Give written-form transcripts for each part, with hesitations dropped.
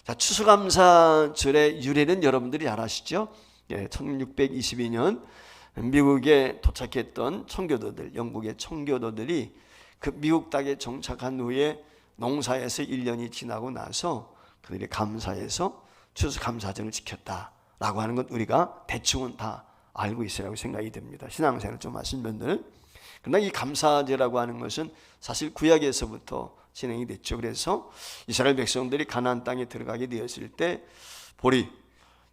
자, 추수감사절의 유래는 여러분들이 잘 아시죠? 1622년 미국에 도착했던 청교도들, 영국의 청교도들이 그 미국 땅에 정착한 후에 농사에서 1년이 지나고 나서 그들이 감사해서 추수감사절을 지켰다라고 하는 것 우리가 대충은 다 알고 있으라고 생각이 됩니다. 신앙생활을 좀 하신 분들은. 그러나 이 감사제라고 하는 것은 사실 구약에서부터 진행이 됐죠. 그래서 이스라엘 백성들이 가나안 땅에 들어가게 되었을 때 보리,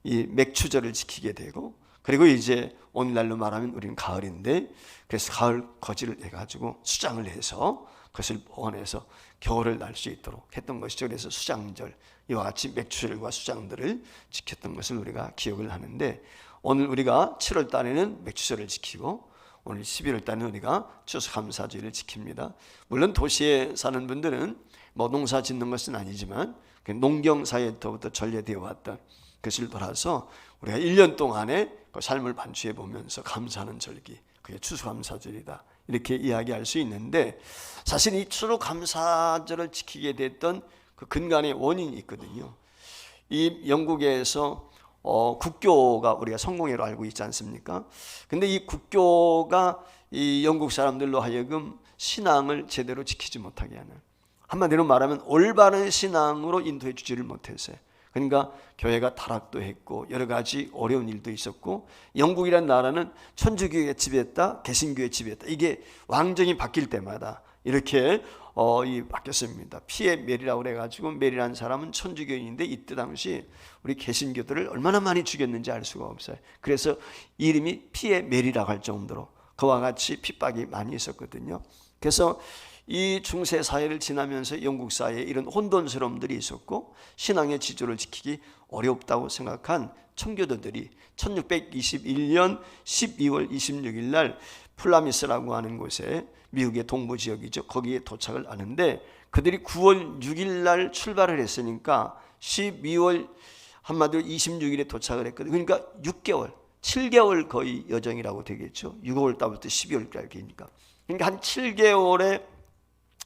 이 맥추절을 지키게 되고, 그리고 이제 오늘날로 말하면 우리는 가을인데, 그래서 가을 거지를 해가지고 수장을 해서 그것을 보관해서 겨울을 날 수 있도록 했던 것이죠. 그래서 수장절, 이와 같이 맥추절과 수장들을 지켰던 것을 우리가 기억을 하는데, 오늘 우리가 7월 달에는 맥추절을 지키고 오늘 11월 달에는 우리가 추수감사절을 지킵니다. 물론 도시에 사는 분들은 뭐 농사 짓는 것은 아니지만 농경사회부터 전래되어 왔던 그것을 돌아서 우리가 1년 동안의 그 삶을 반추해 보면서 감사하는 절기, 그게 추수감사절이다, 이렇게 이야기할 수 있는데, 사실 이 추수감사절을 지키게 됐던 그 근간의 원인이 있거든요. 이 영국에서 국교가 우리가 성공회로 알고 있지 않습니까? 근데 이 국교가 이 영국 사람들로 하여금 신앙을 제대로 지키지 못하게 하는, 한마디로 말하면 올바른 신앙으로 인도해 주지를 못했어요. 그러니까 교회가 타락도 했고 여러 가지 어려운 일도 있었고, 영국이라는 나라는 천주교에 지배했다, 개신교에 지배했다, 이게 왕정이 바뀔 때마다 이렇게 바뀌었습니다. 피에 메리라고 그래가지고, 메리라는 사람은 천주교인인데 이때 당시 우리 개신교들을 얼마나 많이 죽였는지 알 수가 없어요. 그래서 이름이 피에 메리라고 할 정도로 그와 같이 핍박이 많이 있었거든요. 그래서 이 중세 사회를 지나면서 영국 사회에 이런 혼돈스러움들이 있었고 신앙의 지조를 지키기 어렵다고 생각한 청교도들이 1621년 12월 26일 날 플라미스라고 하는 곳에, 미국의 동부 지역이죠, 거기에 도착을 하는데, 그들이 9월 6일 날 출발을 했으니까 12월 한마디로 26일에 도착을 했거든요. 그러니까 6개월, 7개월 거의 여정이라고 되겠죠. 6월 달부터 12월까지니까. 그러니까 한 7개월의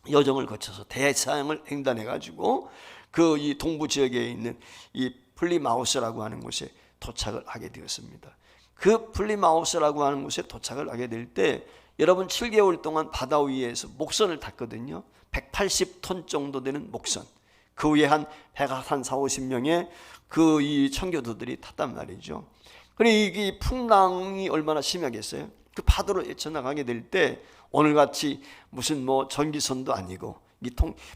여정을 거쳐서 대서양을 횡단해가지고 그 이 동부 지역에 있는 이 플리마우스라고 하는 곳에 도착을 하게 되었습니다. 그 플리마우스라고 하는 곳에 도착을 하게 될 때 여러분 7개월 동안 바다 위에서 목선을 탔거든요. 180톤 정도 되는 목선. 그 위에 한 140-50명의 그 이 청교도들이 탔단 말이죠. 그리고 이 풍랑이 얼마나 심하겠어요? 그 파도를 헤쳐나가게 될 때 오늘같이 무슨 뭐 전기선도 아니고 이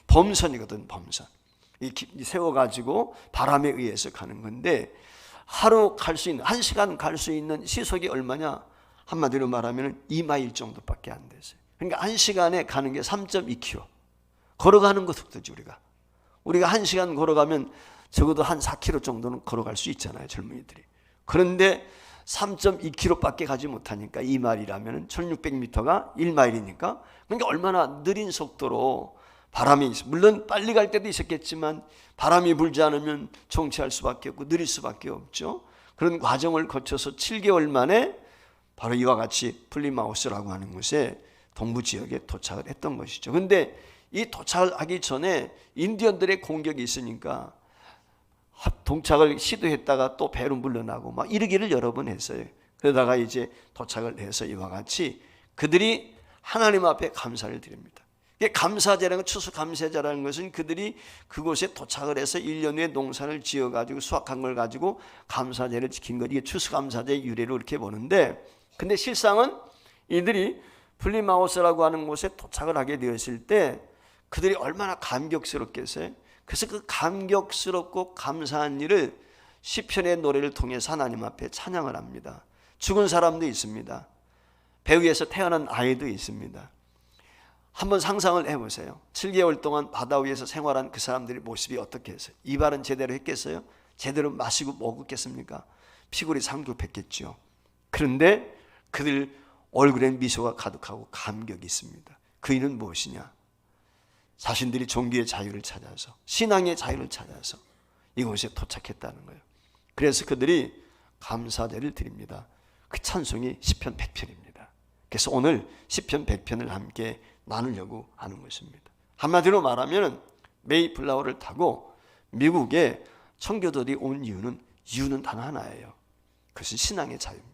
범선이거든, 범선. 이 세워가지고 바람에 의해서 가는 건데, 하루 갈 수 있는, 1시간 갈 수 있는 시속이 얼마냐? 한마디로 말하면 2마일 정도밖에 안 됐어요. 그러니까 1시간에 가는 게 3.2km. 걸어가는 것 속도지. 우리가 1시간 걸어가면 적어도 한 4km 정도는 걸어갈 수 있잖아요, 젊은이들이. 그런데 3.2km밖에 가지 못하니까 2마일이라면 1600m가 1마일이니까, 그러니까 얼마나 느린 속도로 바람이 있어. 물론 빨리 갈 때도 있었겠지만 바람이 불지 않으면 정체할 수밖에 없고 느릴 수밖에 없죠. 그런 과정을 거쳐서 7개월 만에 바로 이와 같이 플리마우스라고 하는 곳에 동부 지역에 도착을 했던 것이죠. 그런데 이 도착을 하기 전에 인디언들의 공격이 있으니까 동착을 시도했다가 또 배로 물러나고 막 이러기를 여러 번 했어요. 그러다가 이제 도착을 해서 이와 같이 그들이 하나님 앞에 감사를 드립니다. 감사제라는, 추수감사제라는 것은 그들이 그곳에 도착을 해서 1년 후에 농사를 지어가지고 수확한 걸 가지고 감사제를 지킨 것, 이게 추수감사제의 유래로 이렇게 보는데, 근데 실상은 이들이 플리마우스라고 하는 곳에 도착을 하게 되었을 때 그들이 얼마나 감격스럽겠어요. 그래서 그 감격스럽고 감사한 일을 시편의 노래를 통해서 하나님 앞에 찬양을 합니다. 죽은 사람도 있습니다. 배 위에서 태어난 아이도 있습니다. 한번 상상을 해보세요. 7개월 동안 바다 위에서 생활한 그 사람들의 모습이 어떻게 했어요? 이발은 제대로 했겠어요? 제대로 마시고 먹었겠습니까? 피골이 상급했겠죠. 그런데 그들 얼굴엔 미소가 가득하고 감격이 있습니다. 그 이유는 무엇이냐? 자신들이 종교의 자유를 찾아서, 신앙의 자유를 찾아서 이곳에 도착했다는 거예요. 그래서 그들이 감사제를 드립니다. 그 찬송이 시편 100편입니다. 그래서 오늘 시편 100편을 함께 나누려고 하는 것입니다. 한마디로 말하면 메이플라워를 타고 미국의 청교도들이 온 이유는 단 하나예요. 그것은 신앙의 자유입니다.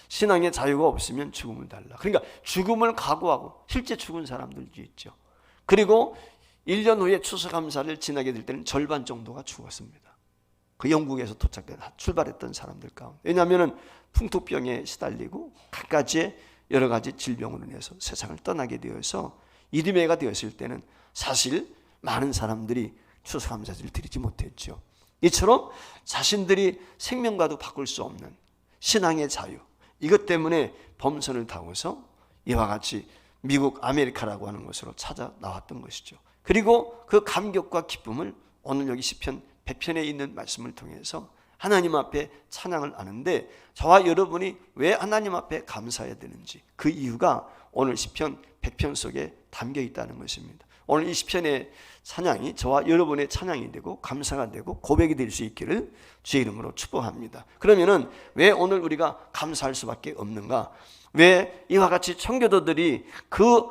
신앙의 자유가 없으면 죽음을 달라. 그러니까 죽음을 각오하고 실제 죽은 사람들도 있죠. 그리고 1년 후에 추수감사를 지나게 될 때는 절반 정도가 죽었습니다. 그 영국에서 출발했던 사람들 가운데. 왜냐하면 풍토병에 시달리고 갖가지의 여러 가지 질병으로 인해서 세상을 떠나게 되어서 이듬해가 되었을 때는 사실 많은 사람들이 추수감사제를 드리지 못했죠. 이처럼 자신들이 생명과도 바꿀 수 없는 신앙의 자유, 이것 때문에 범선을 타고서 이와 같이 미국 아메리카라고 하는 곳으로 찾아 나왔던 것이죠. 그리고 그 감격과 기쁨을 오늘 여기 시편 100편에 있는 말씀을 통해서 하나님 앞에 찬양을 하는데, 저와 여러분이 왜 하나님 앞에 감사해야 되는지 그 이유가 오늘 시편 100편 속에 담겨 있다는 것입니다. 오늘 이 시편의 찬양이 저와 여러분의 찬양이 되고 감사가 되고 고백이 될 수 있기를 주의 이름으로 축복합니다. 그러면은 왜 오늘 우리가 감사할 수밖에 없는가? 왜 이와 같이 청교도들이 그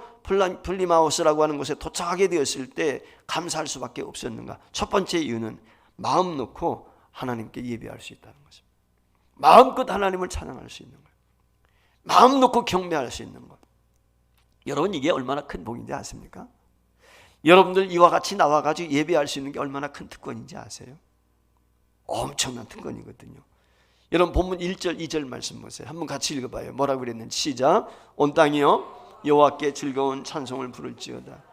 플리마우스라고 하는 곳에 도착하게 되었을 때 감사할 수밖에 없었는가? 첫 번째 이유는 마음 놓고 하나님께 예배할 수 있다는 것입니다. 마음껏 하나님을 찬양할 수 있는 거예요. 마음 놓고 경배할 수 있는 것. 여러분, 이게 얼마나 큰 복인지 아십니까? 여러분들 이와 같이 나와가지고 예배할 수 있는 게 얼마나 큰 특권인지 아세요? 엄청난 특권이거든요. 여러분 본문 1절 2절 말씀 보세요. 한번 같이 읽어봐요. 뭐라고 그랬는지. 시작. 온 땅이여 여호와께 즐거운 찬송을 부를지어다.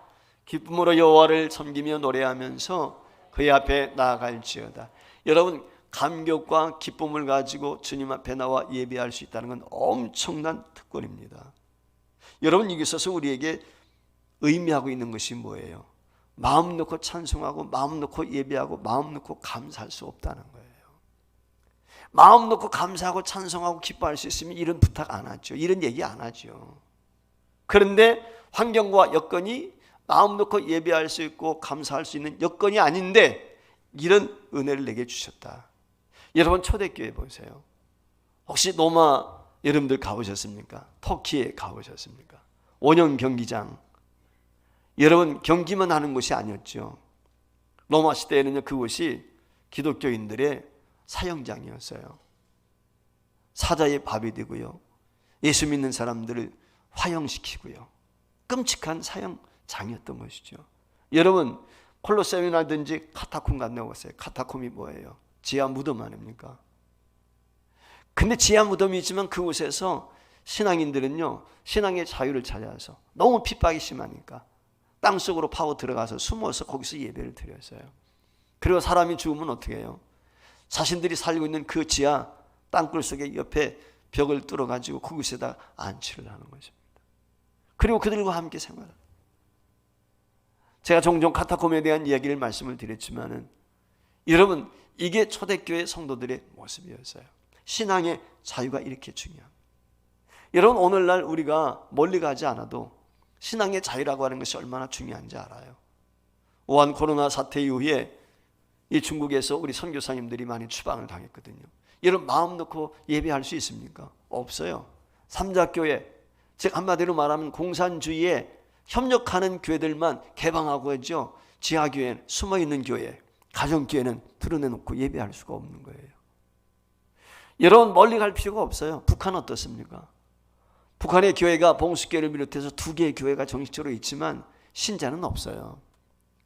기쁨으로 여호와를 섬기며 노래하면서 그의 앞에 나아갈지어다. 여러분, 감격과 기쁨을 가지고 주님 앞에 나와 예배할 수 있다는 건 엄청난 특권입니다. 여러분, 여기 있어서 우리에게 의미하고 있는 것이 뭐예요? 마음 놓고 찬송하고 마음 놓고 예배하고 마음 놓고 감사할 수 없다는 거예요. 마음 놓고 감사하고 찬송하고 기뻐할 수 있으면 이런 부탁 안 하죠. 이런 얘기 안 하죠. 그런데 환경과 여건이 마음 놓고 예배할 수 있고 감사할 수 있는 여건이 아닌데 이런 은혜를 내게 주셨다. 여러분, 초대교회 보세요. 혹시 로마 여러분들 가보셨습니까? 터키에 가보셨습니까? 원형 경기장. 여러분, 경기만 하는 곳이 아니었죠. 로마 시대에는요, 그곳이 기독교인들의 사형장이었어요. 사자의 밥이 되고요, 예수 믿는 사람들을 화형시키고요, 끔찍한 사형장이었던 것이죠. 여러분, 콜로세움이라든지 카타콤 갔나보세요. 카타콤이 뭐예요? 지하 무덤 아닙니까? 근데 지하 무덤이 있지만 그곳에서 신앙인들은요, 신앙의 자유를 찾아서 너무 핍박이 심하니까 땅속으로 파고 들어가서 숨어서 거기서 예배를 드렸어요. 그리고 사람이 죽으면 어떻게 해요? 자신들이 살고 있는 그 지하 땅굴 속에 옆에 벽을 뚫어가지고 그곳에다 안치를 하는 것입니다. 그리고 그들과 함께 생활합니다. 제가 종종 카타콤에 대한 이야기를 말씀을 드렸지만은, 여러분, 이게 초대교회 성도들의 모습이었어요. 신앙의 자유가 이렇게 중요합니다. 여러분, 오늘날 우리가 멀리 가지 않아도 신앙의 자유라고 하는 것이 얼마나 중요한지 알아요. 우한 코로나 사태 이후에 이 중국에서 우리 선교사님들이 많이 추방을 당했거든요. 여러분, 마음 놓고 예배할 수 있습니까? 없어요. 삼자교회, 즉 한마디로 말하면 공산주의에 협력하는 교회들만 개방하고 했죠. 지하교회는 숨어있는 교회, 가정교회는 드러내놓고 예배할 수가 없는 거예요. 여러분, 멀리 갈 필요가 없어요. 북한 어떻습니까? 북한의 교회가 봉수교회를 비롯해서 2개의 교회가 정식적으로 있지만 신자는 없어요.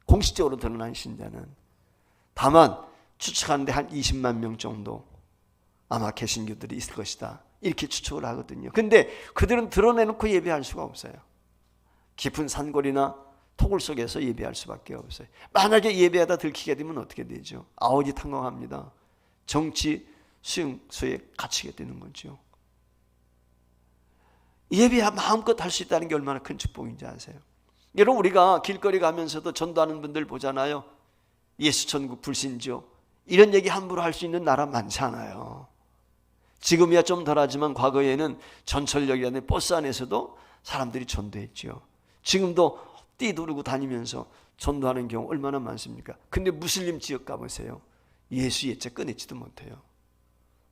공식적으로 드러난 신자는. 다만 추측하는데 한 20만 명 정도 아마 개신교들이 있을 것이다, 이렇게 추측을 하거든요. 근데 그들은 드러내놓고 예배할 수가 없어요. 깊은 산골이나 토굴 속에서 예배할 수밖에 없어요. 만약에 예배하다 들키게 되면 어떻게 되죠? 아우지탄광합니다. 정치 수용소에 갇히게 되는 거죠. 예배야 마음껏 할 수 있다는 게 얼마나 큰 축복인지 아세요? 여러분, 우리가 길거리 가면서도 전도하는 분들 보잖아요. 예수 천국 불신죠. 이런 얘기 함부로 할 수 있는 나라 많잖아요. 지금이야 좀 덜하지만 과거에는 전철역이라는 버스 안에서도 사람들이 전도했죠. 지금도 띠두르고 다니면서 전도하는 경우 얼마나 많습니까? 근데 무슬림 지역 가보세요. 예수 예자 꺼내지도 못해요.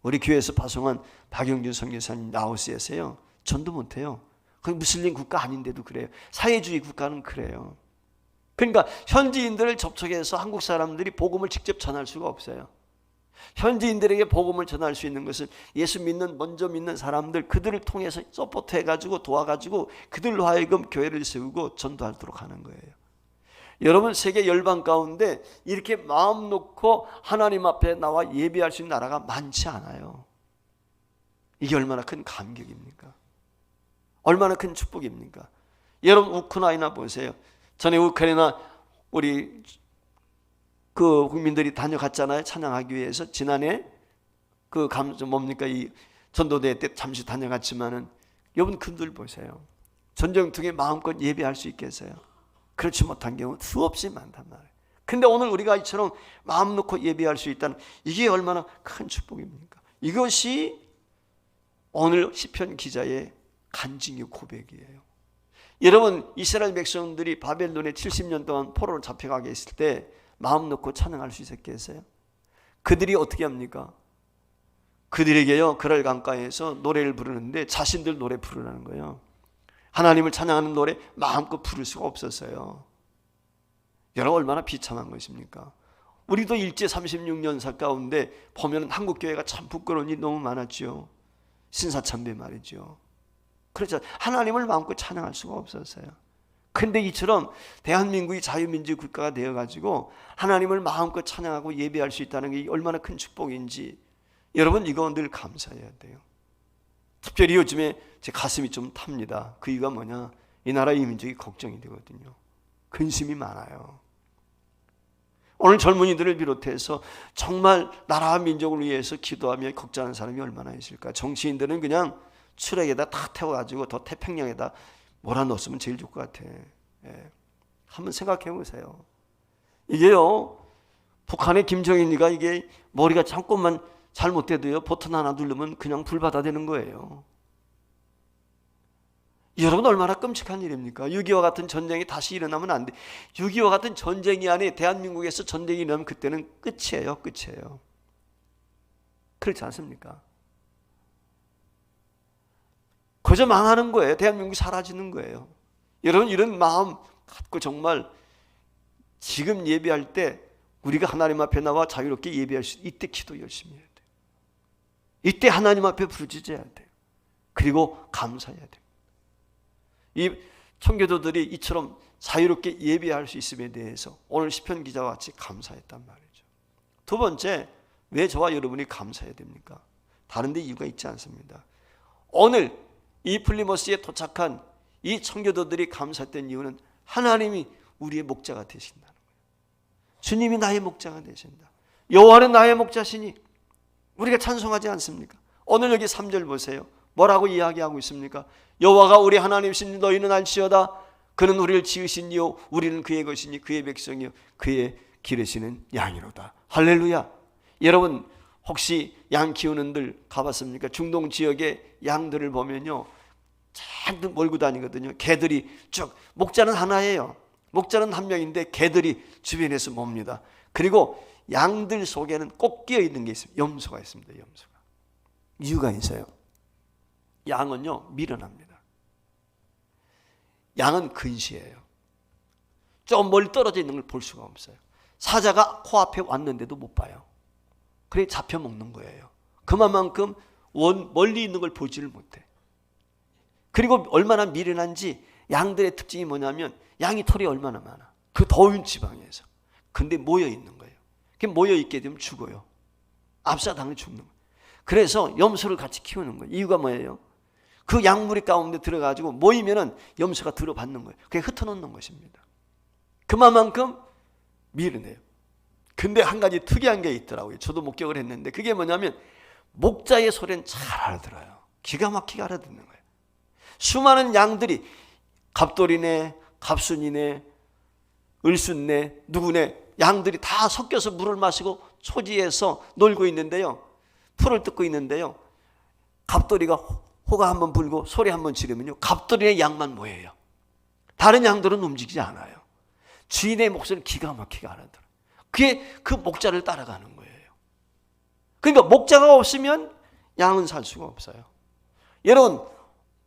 우리 교회에서 파송한 박영준 선교사님 라오스에서요, 전도 못해요. 거기 무슬림 국가 아닌데도 그래요. 사회주의 국가는 그래요. 그러니까 현지인들을 접촉해서 한국 사람들이 복음을 직접 전할 수가 없어요. 현지인들에게 복음을 전할 수 있는 것은 예수 믿는 먼저 믿는 사람들, 그들을 통해서 서포트해가지고 도와가지고 그들로 하여금 교회를 세우고 전도하도록 하는 거예요. 여러분, 세계 열방 가운데 이렇게 마음 놓고 하나님 앞에 나와 예배할 수 있는 나라가 많지 않아요. 이게 얼마나 큰 감격입니까? 얼마나 큰 축복입니까? 여러분, 우크라이나 보세요. 전에 우크라이나 우리 그 국민들이 다녀갔잖아요. 찬양하기 위해서. 지난해 그 이 전도대 때 잠시 다녀갔지만은 여러분, 그들 보세요. 전쟁통에 마음껏 예배할 수 있겠어요? 그렇지 못한 경우 수없이 많단 말이에요. 근데 오늘 우리가 이처럼 마음 놓고 예배할 수 있다는, 이게 얼마나 큰 축복입니까? 이것이 오늘 시편 기자의 간증의 고백이에요. 여러분, 이스라엘 백성들이 바벨론에 70년 동안 포로로 잡혀가게 했을 때 마음 놓고 찬양할 수 있었겠어요? 그들이 어떻게 합니까? 그들에게요, 그랄 강가에서 노래를 부르는데 자신들 노래 부르라는 거예요. 하나님을 찬양하는 노래 마음껏 부를 수가 없었어요. 여러분, 얼마나 비참한 것입니까? 우리도 일제 36년사 가운데 보면 한국 교회가 참 부끄러운 일이 너무 많았죠. 신사참배 말이죠. 그렇죠. 하나님을 마음껏 찬양할 수가 없었어요. 근데 이처럼 대한민국이 자유민주주의 국가가 되어가지고 하나님을 마음껏 찬양하고 예배할 수 있다는 게 얼마나 큰 축복인지, 여러분, 이거 늘 감사해야 돼요. 특별히 요즘에 제 가슴이 좀 탑니다. 그 이유가 뭐냐? 이 나라의 민족이 걱정이 되거든요. 근심이 많아요. 오늘 젊은이들을 비롯해서 정말 나라와 민족을 위해서 기도하며 걱정하는 사람이 얼마나 있을까? 정치인들은 그냥 트럭에다 다 태워가지고 더 태평양에다 몰아넣었으면 제일 좋을 것 같아. 예. 한번 생각해 보세요. 이게요, 북한의 김정일이가 이게 머리가 잠깐만 잘못돼도요, 버튼 하나 누르면 그냥 불바다 되는 거예요. 여러분, 얼마나 끔찍한 일입니까? 6.25 같은 전쟁이 다시 일어나면 안 돼. 6.25 같은 전쟁이 아니 대한민국에서 전쟁이 일어나면 그때는 끝이에요. 끝이에요. 그렇지 않습니까? 그저 망하는 거예요. 대한민국이 사라지는 거예요. 여러분, 이런 마음 갖고 정말 지금 예배할 때 우리가 하나님 앞에 나와 자유롭게 예배할 수, 이때 기도 열심히 해야 돼요. 이때 하나님 앞에 부르짖어야 돼요. 그리고 감사해야 돼요. 이 청교도들이 이처럼 자유롭게 예배할 수 있음에 대해서 오늘 시편 기자와 같이 감사했단 말이죠. 두 번째, 왜 저와 여러분이 감사해야 됩니까? 다른 데 이유가 있지 않습니다. 오늘 이 플리머스에 도착한 이 청교도들이 감사했던 이유는 하나님이 우리의 목자가 되신다는 거예요. 주님이 나의 목자가 되신다. 여호와는 나의 목자시니, 우리가 찬송하지 않습니까? 오늘 여기 3절 보세요. 뭐라고 이야기하고 있습니까? 여호와가 우리 하나님이시니 너희는 알지어다. 그는 우리를 지으신 이요 우리는 그의 것이니 그의 백성이요 그의 기르시는 양이로다. 할렐루야. 여러분, 혹시 양 키우는 들 가봤습니까? 중동 지역의 양들을 보면요, 잔뜩 몰고 다니거든요. 개들이 쭉, 목자는 하나예요. 목자는 한 명인데 개들이 주변에서 멉니다. 그리고 양들 속에는 꼭 끼어 있는 게 있습니다. 염소가 있습니다. 염소가. 이유가 있어요. 양은요, 미련합니다. 양은 근시해요. 좀 멀리 떨어져 있는 걸 볼 수가 없어요. 사자가 코앞에 왔는데도 못 봐요. 그래 잡혀 먹는 거예요. 그만큼 멀리 있는 걸 보지를 못해. 그리고 얼마나 미련한지, 양들의 특징이 뭐냐면 양이 털이 얼마나 많아. 그 더운 지방에서. 근데 모여 있는 거예요. 모여 있게 되면 죽어요. 압사당해 죽는 거예요. 그래서 염소를 같이 키우는 거예요. 이유가 뭐예요? 그 양무리 가운데 들어가지고 모이면은 염소가 들어받는 거예요. 그게 흩어놓는 것입니다. 그만큼 미련해요. 근데 한 가지 특이한 게 있더라고요. 저도 목격을 했는데, 그게 뭐냐면 목자의 소리는 잘 알아들어요. 기가 막히게 알아듣는 거예요. 수많은 양들이 갑돌이네, 갑순이네, 을순네, 누구네, 양들이 다 섞여서 물을 마시고 초지에서 놀고 있는데요, 풀을 뜯고 있는데요, 갑돌이가 호가 한번 불고 소리 한번 지르면요, 갑돌이의 양만 모여요. 다른 양들은 움직이지 않아요. 주인의 목소리를 기가 막히게 알아들어요. 그게 그 목자를 따라가는 거예요. 그러니까 목자가 없으면 양은 살 수가 없어요. 여러분,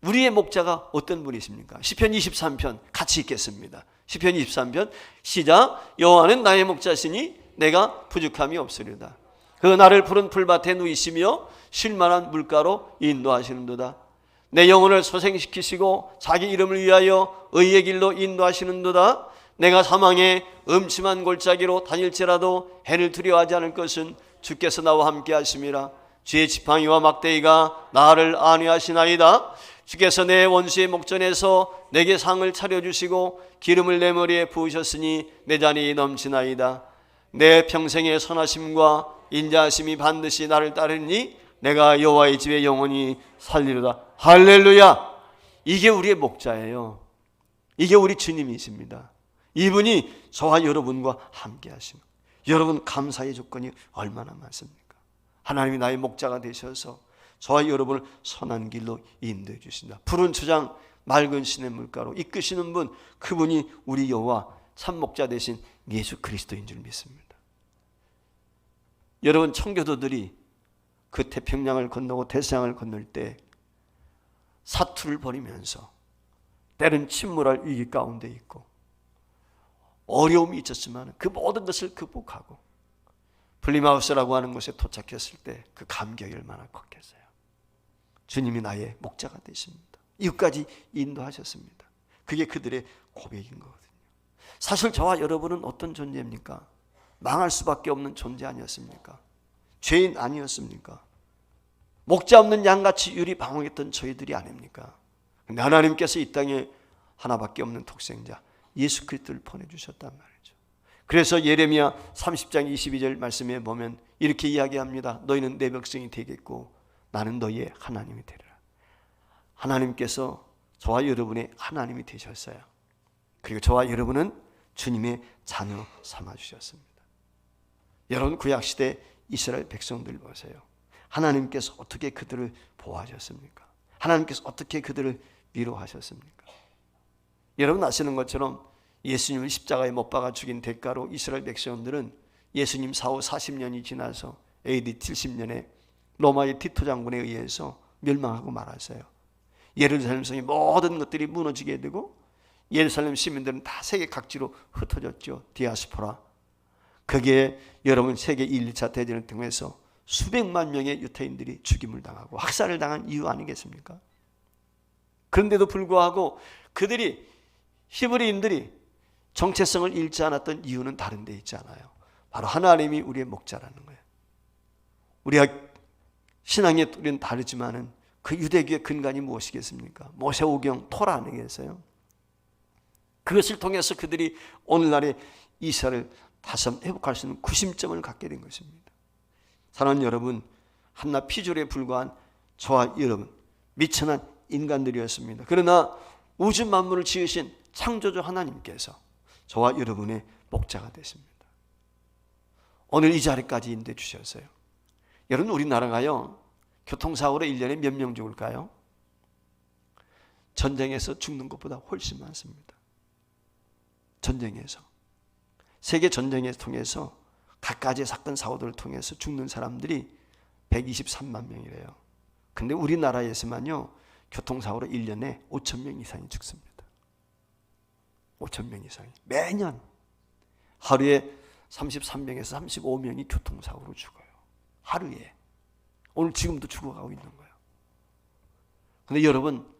우리의 목자가 어떤 분이십니까? 시편 23편 같이 읽겠습니다. 시편 23편 시작. 여호와는 나의 목자시니 내가 부족함이 없으리로다. 그 나를 푸른 풀밭에 누이시며 쉴만한 물가로 인도하시는도다. 내 영혼을 소생시키시고 자기 이름을 위하여 의의 길로 인도하시는도다. 내가 사망의 음침한 골짜기로 다닐지라도 해를 두려워하지 않을 것은 주께서 나와 함께 하심이라. 주의 지팡이와 막대기가 나를 안위하시나이다. 주께서 내 원수의 목전에서 내게 상을 차려주시고 기름을 내 머리에 부으셨으니 내 잔이 넘치나이다. 내 평생의 선하심과 인자하심이 반드시 나를 따르니 내가 여호와의 집에 영원히 살리로다. 할렐루야. 이게 우리의 목자예요. 이게 우리 주님이십니다. 이분이 저와 여러분과 함께 하시는, 여러분 감사의 조건이 얼마나 많습니까? 하나님이 나의 목자가 되셔서 저와 여러분을 선한 길로 인도해 주신다. 푸른 초장 맑은 시냇 물가로 이끄시는 분, 그분이 우리 여호와 참 목자 되신 예수 그리스도인 줄 믿습니다. 여러분, 청교도들이 그 태평양을 건너고 대서양을 건널 때 사투를 벌이면서 때는 침몰할 위기 가운데 있고 어려움이 있었지만 그 모든 것을 극복하고 플리마우스라고 하는 곳에 도착했을 때 그 감격이 얼마나 컸겠어요. 주님이 나의 목자가 되십니다. 이것까지 인도하셨습니다. 그게 그들의 고백인 거거든요. 사실 저와 여러분은 어떤 존재입니까? 망할 수밖에 없는 존재 아니었습니까? 죄인 아니었습니까? 목자 없는 양같이 유리방황했던 저희들이 아닙니까? 근데 하나님께서 이 땅에 하나밖에 없는 독생자 예수 그리스도를 보내주셨단 말이죠. 그래서 예레미야 30장 22절 말씀에 보면 이렇게 이야기합니다. 너희는 내 백성이 되겠고 나는 너희의 하나님이 되리라. 하나님께서 저와 여러분의 하나님이 되셨어요. 그리고 저와 여러분은 주님의 자녀 삼아주셨습니다. 여러분, 구약시대 이스라엘 백성들 보세요. 하나님께서 어떻게 그들을 보호하셨습니까? 하나님께서 어떻게 그들을 위로하셨습니까? 여러분 아시는 것처럼 예수님을 십자가에 못 박아 죽인 대가로 이스라엘 백성들은 예수님 사후 40년이 지나서 AD 70년에 로마의 티토 장군에 의해서 멸망하고 말았어요. 예루살렘 성의 모든 것들이 무너지게 되고 예루살렘 시민들은 다 세계 각지로 흩어졌죠. 디아스포라. 그게 여러분 세계 1, 2차 대전을 통해서 수백만 명의 유태인들이 죽임을 당하고 학살을 당한 이유 아니겠습니까? 그런데도 불구하고 그들이 히브리인들이 정체성을 잃지 않았던 이유는 다른 데 있지 않아요. 바로 하나님이 우리의 목자라는 거예요. 우리가 신앙의 우리는 다르지만은 그 유대교의 근간이 무엇이겠습니까? 모세오경 토라 아니겠어요? 그것을 통해서 그들이 오늘날의 이스라엘을 다시 회복할 수 있는 구심점을 갖게 된 것입니다. 사랑하는 여러분, 한낱 피조물에 불과한 저와 여러분 미천한 인간들이었습니다. 그러나 우주 만물을 지으신 창조주 하나님께서 저와 여러분의 목자가 되십니다. 오늘 이 자리까지 인도해 주셨어요. 여러분, 우리나라가요 교통사고로 1년에 몇 명 죽을까요? 전쟁에서 죽는 것보다 훨씬 많습니다. 전쟁에서, 세계 전쟁을 통해서 각가지의 사건 사고들을 통해서 죽는 사람들이 123만 명이래요. 근데 우리나라에서만요 교통사고로 1년에 5천 명 이상이 죽습니다. 5천 명 이상이 매년 하루에 33명에서 35명이 교통사고로 죽어요. 하루에. 오늘 지금도 죽어가고 있는 거예요. 근데 여러분,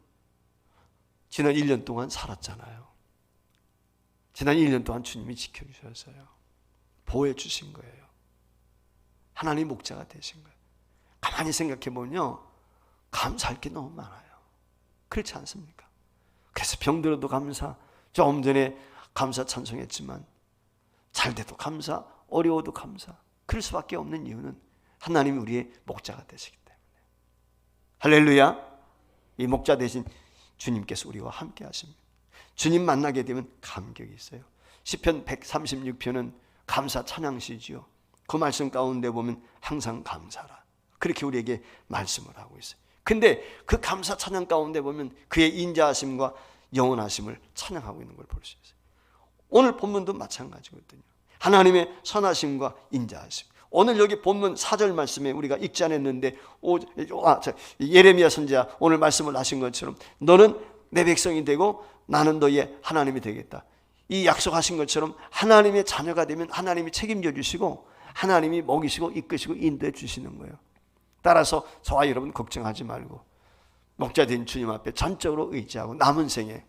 지난 1년 동안 살았잖아요. 지난 1년 동안 주님이 지켜주셨어요. 보호해 주신 거예요. 하나님 목자가 되신 거예요. 가만히 생각해 보면요 감사할 게 너무 많아요. 그렇지 않습니까? 그래서 병들어도 감사, 조금 전에 감사 찬송했지만 잘 돼도 감사, 어려워도 감사. 그럴 수밖에 없는 이유는 하나님이 우리의 목자가 되시기 때문에. 할렐루야. 이 목자 되신 주님께서 우리와 함께 하십니다. 주님 만나게 되면 감격이 있어요. 시편 136편은 감사 찬양시지요. 그 말씀 가운데 보면 항상 감사라, 그렇게 우리에게 말씀을 하고 있어요. 근데 그 감사 찬양 가운데 보면 그의 인자하심과 영원하심을 찬양하고 있는 걸 볼 수 있어요. 오늘 본문도 마찬가지거든요. 하나님의 선하심과 인자하심. 오늘 여기 본문 4절 말씀에 우리가 읽지 않았는데 예레미야 선지자 오늘 말씀을 하신 것처럼 너는 내 백성이 되고 나는 너의 하나님이 되겠다. 이 약속하신 것처럼 하나님의 자녀가 되면 하나님이 책임져 주시고 하나님이 먹이시고 이끄시고 인도해 주시는 거예요. 따라서 저와 여러분 걱정하지 말고 목자된 주님 앞에 전적으로 의지하고 남은 생에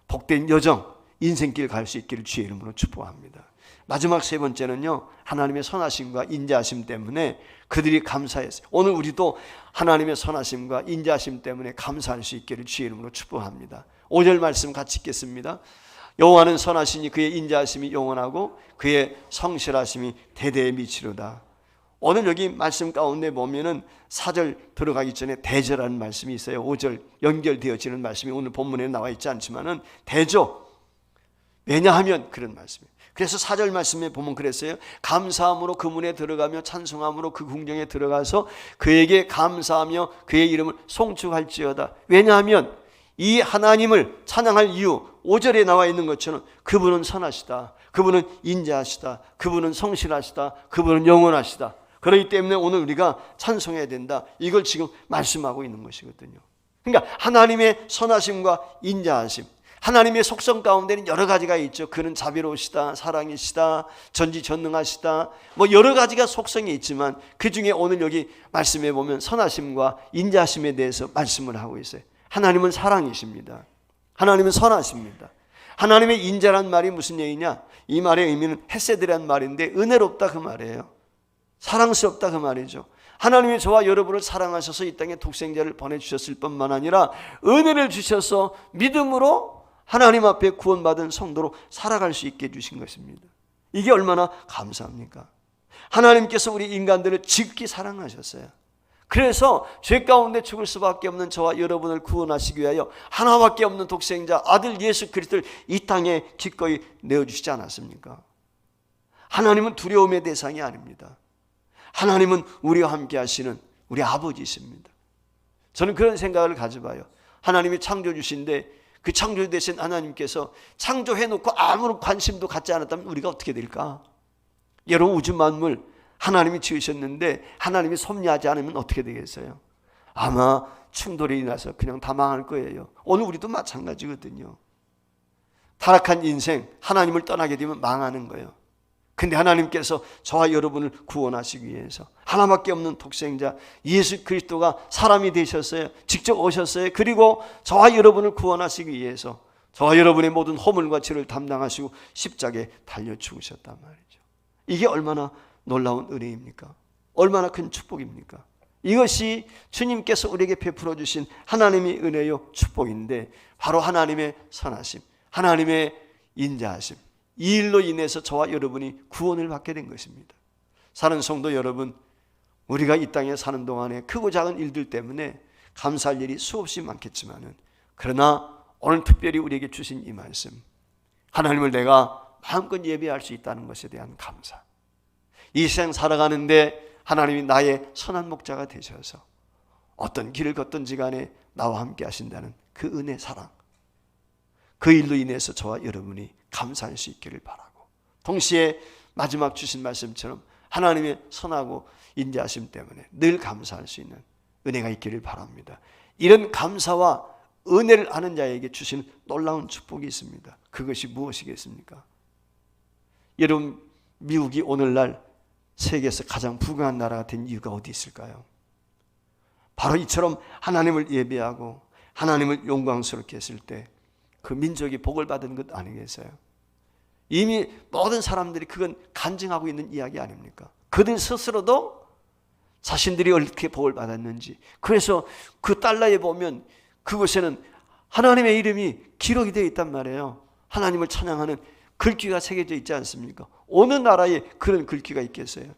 복된 여정, 인생길 갈 수 있기를 주의 이름으로 축복합니다. 마지막 세 번째는요, 하나님의 선하심과 인자하심 때문에 그들이 감사했어요. 오늘 우리도 하나님의 선하심과 인자하심 때문에 감사할 수 있기를 주의 이름으로 축복합니다. 5절 말씀 같이 읽겠습니다. 여호와는 선하시니 그의 인자하심이 영원하고 그의 성실하심이 대대에 미치로다. 오늘 여기 말씀 가운데 보면은 4절 들어가기 전에 대저라는 말씀이 있어요. 5절 연결되어지는 말씀이 오늘 본문에 나와 있지 않지만은 대저. 왜냐하면 그런 말씀이에요. 그래서 4절 말씀에 보면 그랬어요. 감사함으로 그 문에 들어가며 찬송함으로 그 궁정에 들어가서 그에게 감사하며 그의 이름을 송축할지어다. 왜냐하면 이 하나님을 찬양할 이유 5절에 나와 있는 것처럼 그분은 선하시다, 그분은 인자하시다, 그분은 성실하시다, 그분은 영원하시다. 그렇기 때문에 오늘 우리가 찬송해야 된다. 이걸 지금 말씀하고 있는 것이거든요. 그러니까 하나님의 선하심과 인자하심, 하나님의 속성 가운데는 여러 가지가 있죠. 그는 자비로우시다, 사랑이시다, 전지전능하시다, 뭐 여러 가지가 속성이 있지만 그 중에 오늘 여기 말씀해 보면 선하심과 인자하심에 대해서 말씀을 하고 있어요. 하나님은 사랑이십니다. 하나님은 선하십니다. 하나님의 인자란 말이 무슨 얘기냐? 이 말의 의미는 헤세드란 말인데 은혜롭다 그 말이에요. 사랑스럽다 그 말이죠. 하나님이 저와 여러분을 사랑하셔서 이 땅에 독생자를 보내주셨을 뿐만 아니라 은혜를 주셔서 믿음으로 하나님 앞에 구원받은 성도로 살아갈 수 있게 해주신 것입니다. 이게 얼마나 감사합니까? 하나님께서 우리 인간들을 지극히 사랑하셨어요. 그래서 죄 가운데 죽을 수밖에 없는 저와 여러분을 구원하시기 위하여 하나밖에 없는 독생자 아들 예수 그리스도를 이 땅에 기꺼이 내어주시지 않았습니까? 하나님은 두려움의 대상이 아닙니다. 하나님은 우리와 함께 하시는 우리 아버지이십니다. 저는 그런 생각을 가져봐요. 하나님이 창조주신데 그 창조되신 하나님께서 창조해놓고 아무런 관심도 갖지 않았다면 우리가 어떻게 될까? 여러분 우주 만물 하나님이 지으셨는데 하나님이 섭리하지 않으면 어떻게 되겠어요? 아마 충돌이 일어나서 그냥 다 망할 거예요. 오늘 우리도 마찬가지거든요. 타락한 인생 하나님을 떠나게 되면 망하는 거예요. 근데 하나님께서 저와 여러분을 구원하시기 위해서 하나밖에 없는 독생자 예수 그리스도가 사람이 되셨어요. 직접 오셨어요. 그리고 저와 여러분을 구원하시기 위해서 저와 여러분의 모든 허물과 죄를 담당하시고 십자가에 달려 죽으셨단 말이죠. 이게 얼마나 놀라운 은혜입니까? 얼마나 큰 축복입니까? 이것이 주님께서 우리에게 베풀어 주신 하나님의 은혜요 축복인데 바로 하나님의 선하심, 하나님의 인자하심, 이 일로 인해서 저와 여러분이 구원을 받게 된 것입니다. 사는 성도 여러분, 우리가 이 땅에 사는 동안에 크고 작은 일들 때문에 감사할 일이 수없이 많겠지만은 그러나 오늘 특별히 우리에게 주신 이 말씀, 하나님을 내가 마음껏 예배할 수 있다는 것에 대한 감사, 이 세상 살아가는데 하나님이 나의 선한 목자가 되셔서 어떤 길을 걷든지 간에 나와 함께 하신다는 그 은혜, 사랑, 그 일로 인해서 저와 여러분이 감사할 수 있기를 바라고, 동시에 마지막 주신 말씀처럼 하나님의 선하고 인자하심 때문에 늘 감사할 수 있는 은혜가 있기를 바랍니다. 이런 감사와 은혜를 아는 자에게 주시는 놀라운 축복이 있습니다. 그것이 무엇이겠습니까? 여러분, 미국이 오늘날 세계에서 가장 부강한 나라가 된 이유가 어디 있을까요? 바로 이처럼 하나님을 예배하고 하나님을 영광스럽게 했을 때 그 민족이 복을 받은 것 아니겠어요? 이미 모든 사람들이 그건 간증하고 있는 이야기 아닙니까? 그들 스스로도 자신들이 어떻게 복을 받았는지, 그래서 그 달러에 보면 그곳에는 하나님의 이름이 기록이 되어 있단 말이에요. 하나님을 찬양하는 글귀가 새겨져 있지 않습니까? 어느 나라에 그런 글귀가 있겠어요?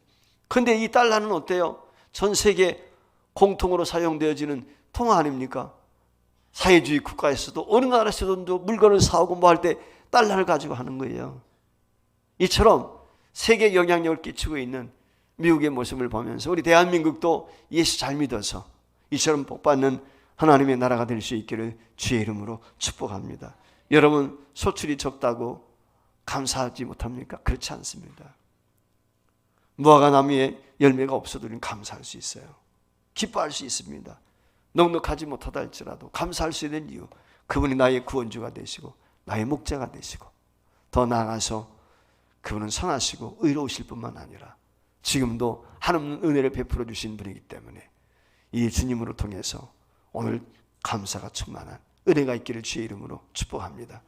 그런데 이 달러는 어때요? 전 세계 공통으로 사용되어지는 통화 아닙니까? 사회주의 국가에서도 어느 나라에서도 물건을 사오고 뭐 할 때 달러를 가지고 하는 거예요. 이처럼 세계 영향력을 끼치고 있는 미국의 모습을 보면서 우리 대한민국도 예수 잘 믿어서 이처럼 복받는 하나님의 나라가 될 수 있기를 주의 이름으로 축복합니다. 여러분, 소출이 적다고 감사하지 못합니까? 그렇지 않습니다. 무화과 나무에 열매가 없어도 우리는 감사할 수 있어요. 기뻐할 수 있습니다. 넉넉하지 못하다 할지라도 감사할 수 있는 이유, 그분이 나의 구원주가 되시고 나의 목자가 되시고 더 나아가서 그분은 선하시고 의로우실 뿐만 아니라 지금도 한없는 은혜를 베풀어 주신 분이기 때문에 이 주님으로 통해서 오늘 감사가 충만한 은혜가 있기를 주의 이름으로 축복합니다.